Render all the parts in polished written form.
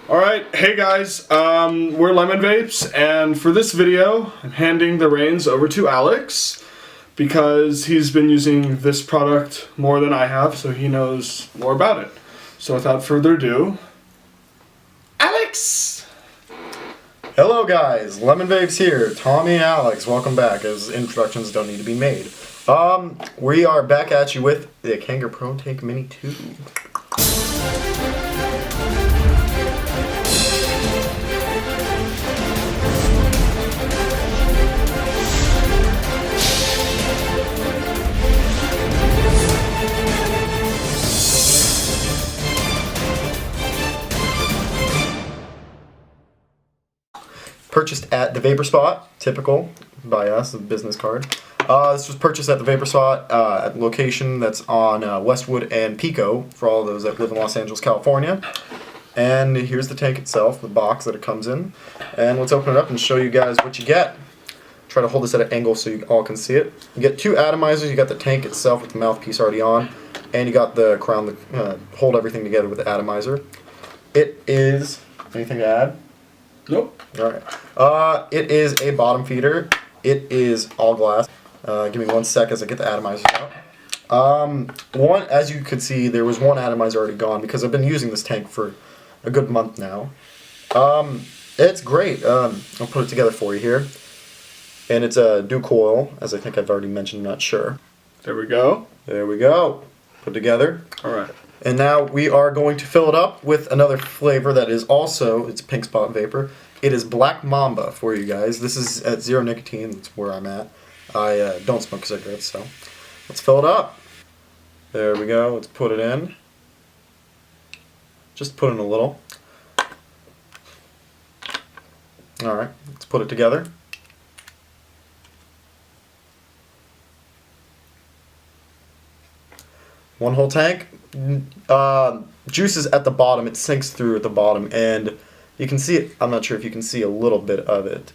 Alright, hey guys, we're Lemon Vapes, and for this video, I'm handing the reins over to Alex, because he's been using this product more than I have, so he knows more about it. So without further ado, Alex! Hello guys, Lemon Vapes here, Tommy and Alex, welcome back, as introductions don't need to be made. We are back at you with the Kanger Protank Mini 2. Purchased at the Vapor Spot, typical by us, a business card. This was purchased at the Vapor Spot at a location that's on Westwood and Pico for all those that live in Los Angeles, California. And here's the tank itself, the box that it comes in. And let's open it up and show you guys what you get. Try to hold this at an angle so you all can see it. You get two atomizers. You got the tank itself with the mouthpiece already on, and you got the crown that hold everything together with the atomizer. It is, anything to add? Nope. Alright. It is a bottom feeder. It is all glass. Give me 1 sec as I get the atomizers out. As you could see, there was one atomizer already gone because I've been using this tank for a good month now. It's great. I'll put it together for you here. And it's a dual coil, as I think I've already mentioned, I'm not sure. There we go. There we go. Put together. Alright. And now we are going to fill it up with another flavor that is also, it's pink spot vapor. It is Black Mamba for you guys. This is at 0 nicotine, that's where I'm at. I don't smoke cigarettes, so let's fill it up. There we go, let's put it in. Just put in a little. Alright, let's put it together. One whole tank. Juice is at the bottom. It sinks through at the bottom, and you can see it. I'm not sure if you can see a little bit of it,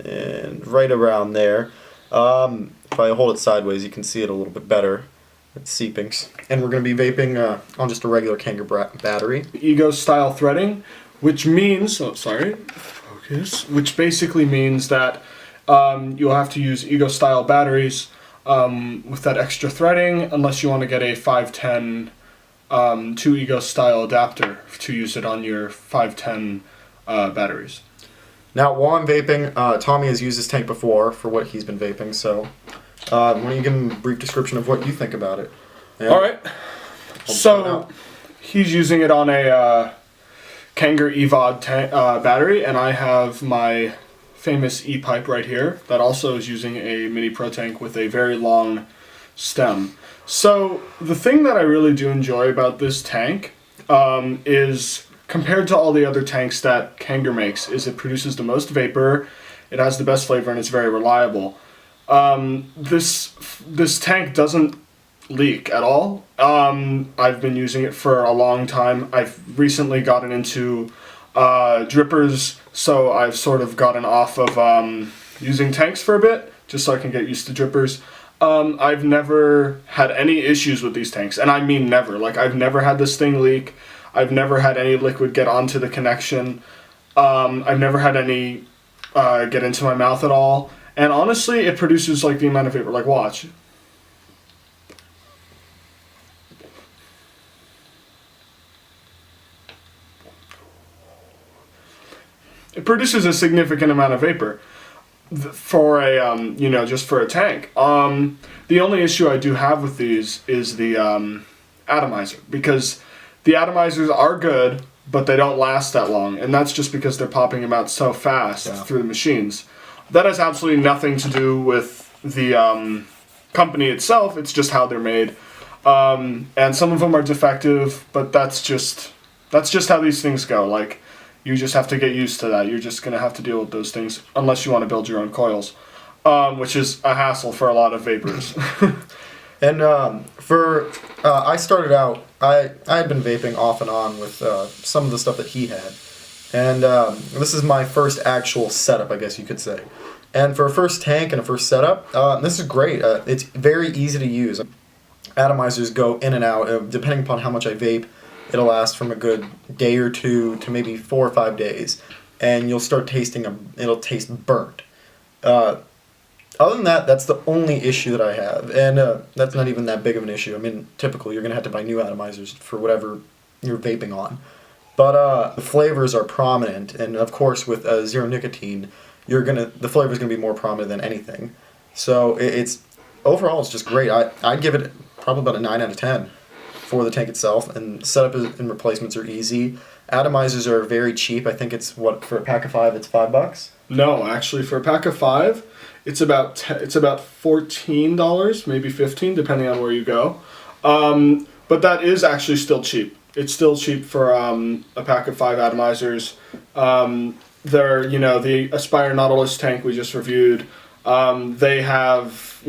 and right around there. If I hold it sideways, you can see it a little bit better. It's seeping, and we're going to be vaping on just a regular Kanger battery. Ego style threading, which means, focus, which basically means that you'll have to use Ego style batteries with that extra threading, unless you want to get a 510 2 Ego style adapter to use it on your 510 batteries. Now, while I'm vaping, Tommy has used this tank before for what he's been vaping, so why don't you give him a brief description of what you think about it? Yeah. Alright, so he's using it on a Kanger EVOD battery, and I have my famous E-pipe right here that also is using a mini pro tank with a very long stem. So the thing that I really do enjoy about this tank is, compared to all the other tanks that Kanger makes, is it produces the most vapor, it has the best flavor, and it's very reliable. This tank doesn't leak at all. I've been using it for a long time. I've recently gotten into drippers, so I've sort of gotten off of using tanks for a bit, just so I can get used to drippers. I've never had any issues with these tanks, and I mean never. Like, I've never had this thing leak. I've never had any liquid get onto the connection. I've never had any get into my mouth at all. And honestly, it produces like the amount of vapor. Like, watch. It produces a significant amount of vapor for a, just for a tank. The only issue I do have with these is the atomizer, because the atomizers are good, but they don't last that long, and that's just because they're popping them out so fast through the machines. That has absolutely nothing to do with the company itself, it's just how they're made. And some of them are defective, but that's just how these things go. Like, you just have to get used to that. You're just going to have to deal with those things, unless you want to build your own coils, which is a hassle for a lot of vapors. And I started out, I had been vaping off and on with some of the stuff that he had. And this is my first actual setup, I guess you could say. And for a first tank and a first setup, this is great. It's very easy to use. Atomizers go in and out, depending upon how much I vape. It'll last from a good day or two to maybe 4 or 5 days, and you'll start it'll taste burnt. Other than that, that's the only issue that I have, and that's not even that big of an issue. I mean, typically you're gonna have to buy new atomizers for whatever you're vaping on, but the flavors are prominent, and of course with zero nicotine, the flavor's gonna be more prominent than anything. So it's overall it's just great. I'd give it probably about a 9 out of 10 for the tank itself, and setup and replacements are easy. Atomizers are very cheap. I think it's for a pack of 5, it's $5. No, actually, for a pack of 5, it's about $14, maybe $15, depending on where you go. But that is actually still cheap. It's still cheap for a pack of 5 atomizers. They're, the Aspire Nautilus tank we just reviewed. They have,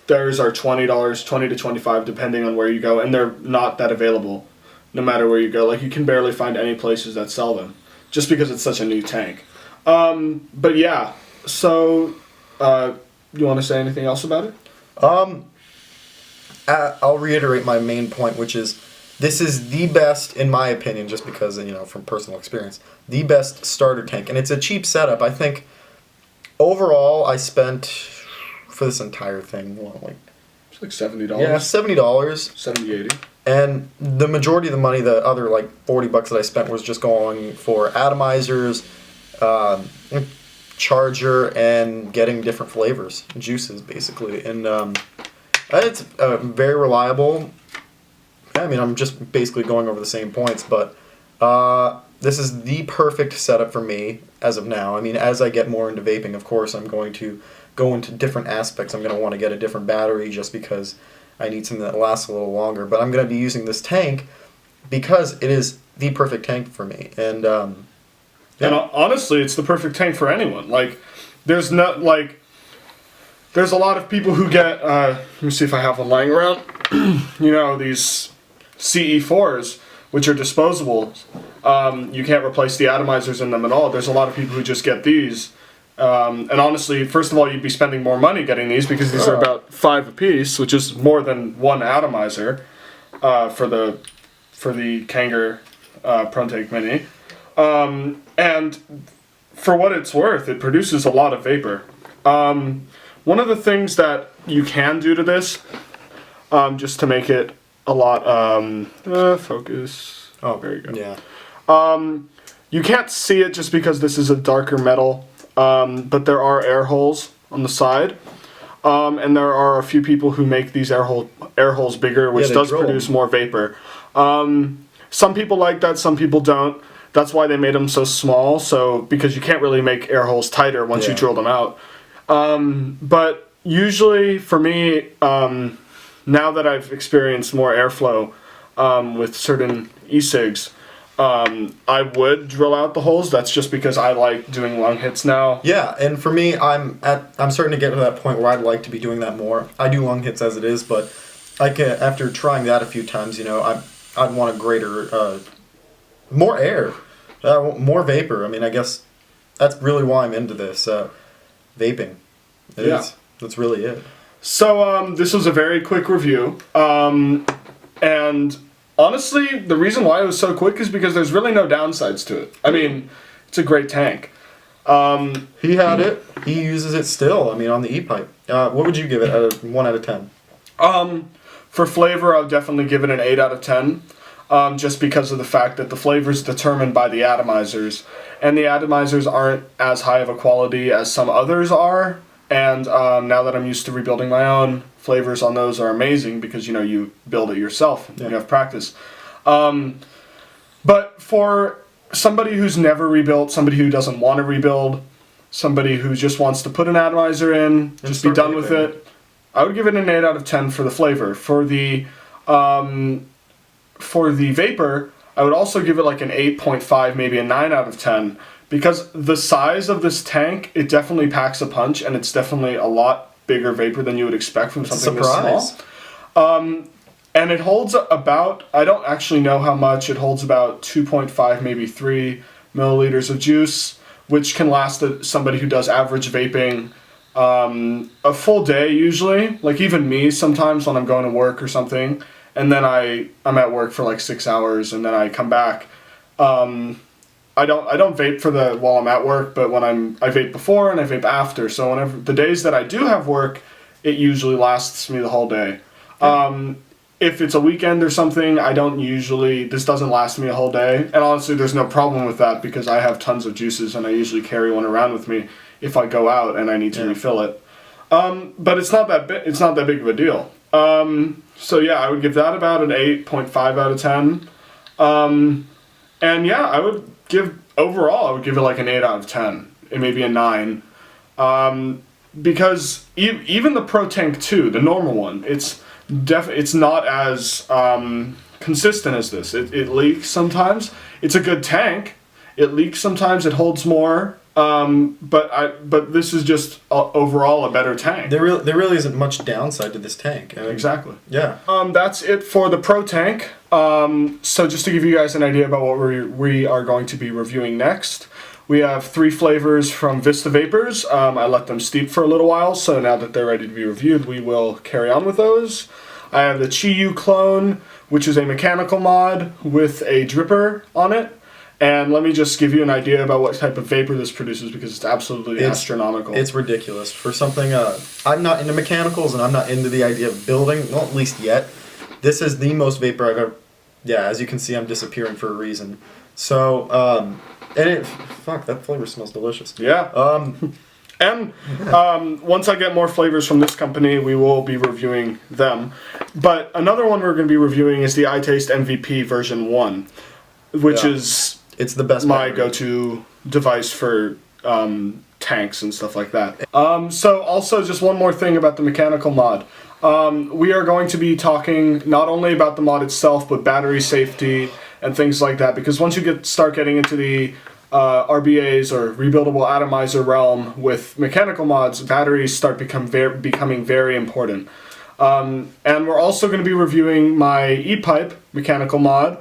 theirs are $20, $20 to $25, depending on where you go, and they're not that available, no matter where you go. Like, you can barely find any places that sell them, just because it's such a new tank. But yeah, so, you want to say anything else about it? I'll reiterate my main point, which is this is the best, in my opinion, just because, from personal experience, the best starter tank. And it's a cheap setup. I think overall I spent, for this entire thing, It's like $70. Yeah, $70. 70, 80. And the majority of the money, the other like $40 that I spent, was just going for atomizers, charger, and getting different flavors, juices basically. And it's very reliable. I mean, I'm just basically going over the same points, but this is the perfect setup for me as of now. I mean, as I get more into vaping, of course, I'm going to go into different aspects. I'm going to want to get a different battery just because I need something that lasts a little longer. But I'm going to be using this tank because it is the perfect tank for me. And and honestly, it's the perfect tank for anyone. Like, there's a lot of people who get, let me see if I have one lying around, these CE4s, which are disposable. You can't replace the atomizers in them at all. There's a lot of people who just get these. And honestly, first of all, you'd be spending more money getting these because these are about $5 a piece, which is more than one atomizer for the Kanger Protank Mini. And for what it's worth, it produces a lot of vapor. One of the things that you can do to this, just to make it a lot, focus. Oh, very good. Yeah. You can't see it just because this is a darker metal, but there are air holes on the side. And there are a few people who make these air holes bigger, which does produce more vapor. Some people like that, some people don't. That's why they made them so small, because you can't really make air holes tighter once you drill them out. But usually, for me, now that I've experienced more airflow with certain e-cigs, I would drill out the holes. That's just because I like doing long hits now. Yeah, and for me, I'm starting to get to that point where I'd like to be doing that more. I do long hits as it is, but after trying that a few times, I'd want a greater, more air, more vapor. I mean, I guess that's really why I'm into this, vaping. That's really it. So this was a very quick review, and honestly, the reason why it was so quick is because there's really no downsides to it. I mean, it's a great tank. He had it. He uses it still. I mean, on the e-pipe. What would you give it? 1 out of 10. For flavor, I'll definitely give it an 8 out of 10. Just because of the fact that the flavor is determined by the atomizers, and the atomizers aren't as high of a quality as some others are. And now that I'm used to rebuilding my own, flavors on those are amazing because you build it yourself. You have practice. But for somebody who's never rebuilt, somebody who doesn't want to rebuild, somebody who just wants to put an atomizer in, just be done with it, I would give it an 8 out of 10 for the flavor. For the vapor, I would also give it like an 8.5, maybe a 9 out of 10. Because the size of this tank, it definitely packs a punch, and it's definitely a lot bigger vapor than you would expect from something this small. And it holds about, I don't actually know how much, it holds about 2.5, maybe 3 milliliters of juice, which can last somebody who does average vaping a full day usually. Like even me sometimes when I'm going to work or something, and then I'm at work for like 6 hours, and then I come back. I don't vape while I'm at work, but I vape before and I vape after. So whenever the days that I do have work, it usually lasts me the whole day. If it's a weekend or something, this doesn't last me a whole day. And honestly, there's no problem with that because I have tons of juices and I usually carry one around with me if I go out and I need to refill it. But it's not that big of a deal. So yeah, I would give that about an 8.5 out of 10. And yeah, I would give it like an 8 out of 10. It may be a 9. Because even the Protank 2, the normal one, it's not as consistent as this. It leaks sometimes. It's a good tank. It leaks sometimes. It holds more. But this is just overall a better tank. There really isn't much downside to this tank. Exactly. Yeah. That's it for the Protank. So just to give you guys an idea about what we are going to be reviewing next, we have 3 flavors from Vista Vapors. I let them steep for a little while, so now that they're ready to be reviewed, we will carry on with those. I have the Chi-Yu clone, which is a mechanical mod with a dripper on it. And let me just give you an idea about what type of vapor this produces because it's absolutely astronomical. It's ridiculous. For something, I'm not into mechanicals and I'm not into the idea of building, well, at least yet. This is the most vapor I've ever... Yeah, as you can see, I'm disappearing for a reason. So, that flavor smells delicious. Yeah. And once I get more flavors from this company, we will be reviewing them. But another one we're going to be reviewing is the iTaste MVP version 1, which is... It's the best. My go-to device for tanks and stuff like that. So also just one more thing about the mechanical mod. We are going to be talking not only about the mod itself, but battery safety and things like that. Because once you start getting into the RBAs or rebuildable atomizer realm with mechanical mods, batteries start becoming very important. And we're also going to be reviewing my E-pipe mechanical mod.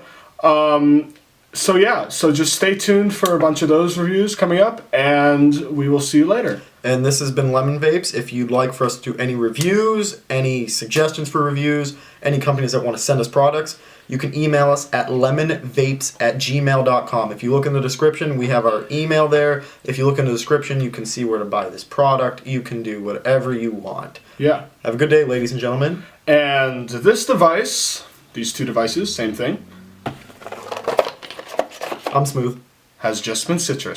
So yeah, so just stay tuned for a bunch of those reviews coming up, and we will see you later. And this has been Lemon Vapes. If you'd like for us to do any reviews, any suggestions for reviews, any companies that want to send us products, you can email us at lemonvapes@gmail.com. If you look in the description, we have our email there. If you look in the description, you can see where to buy this product. You can do whatever you want. Yeah. Have a good day, ladies and gentlemen. And this device, these 2 devices, same thing. I'm smooth. Has just been citrus.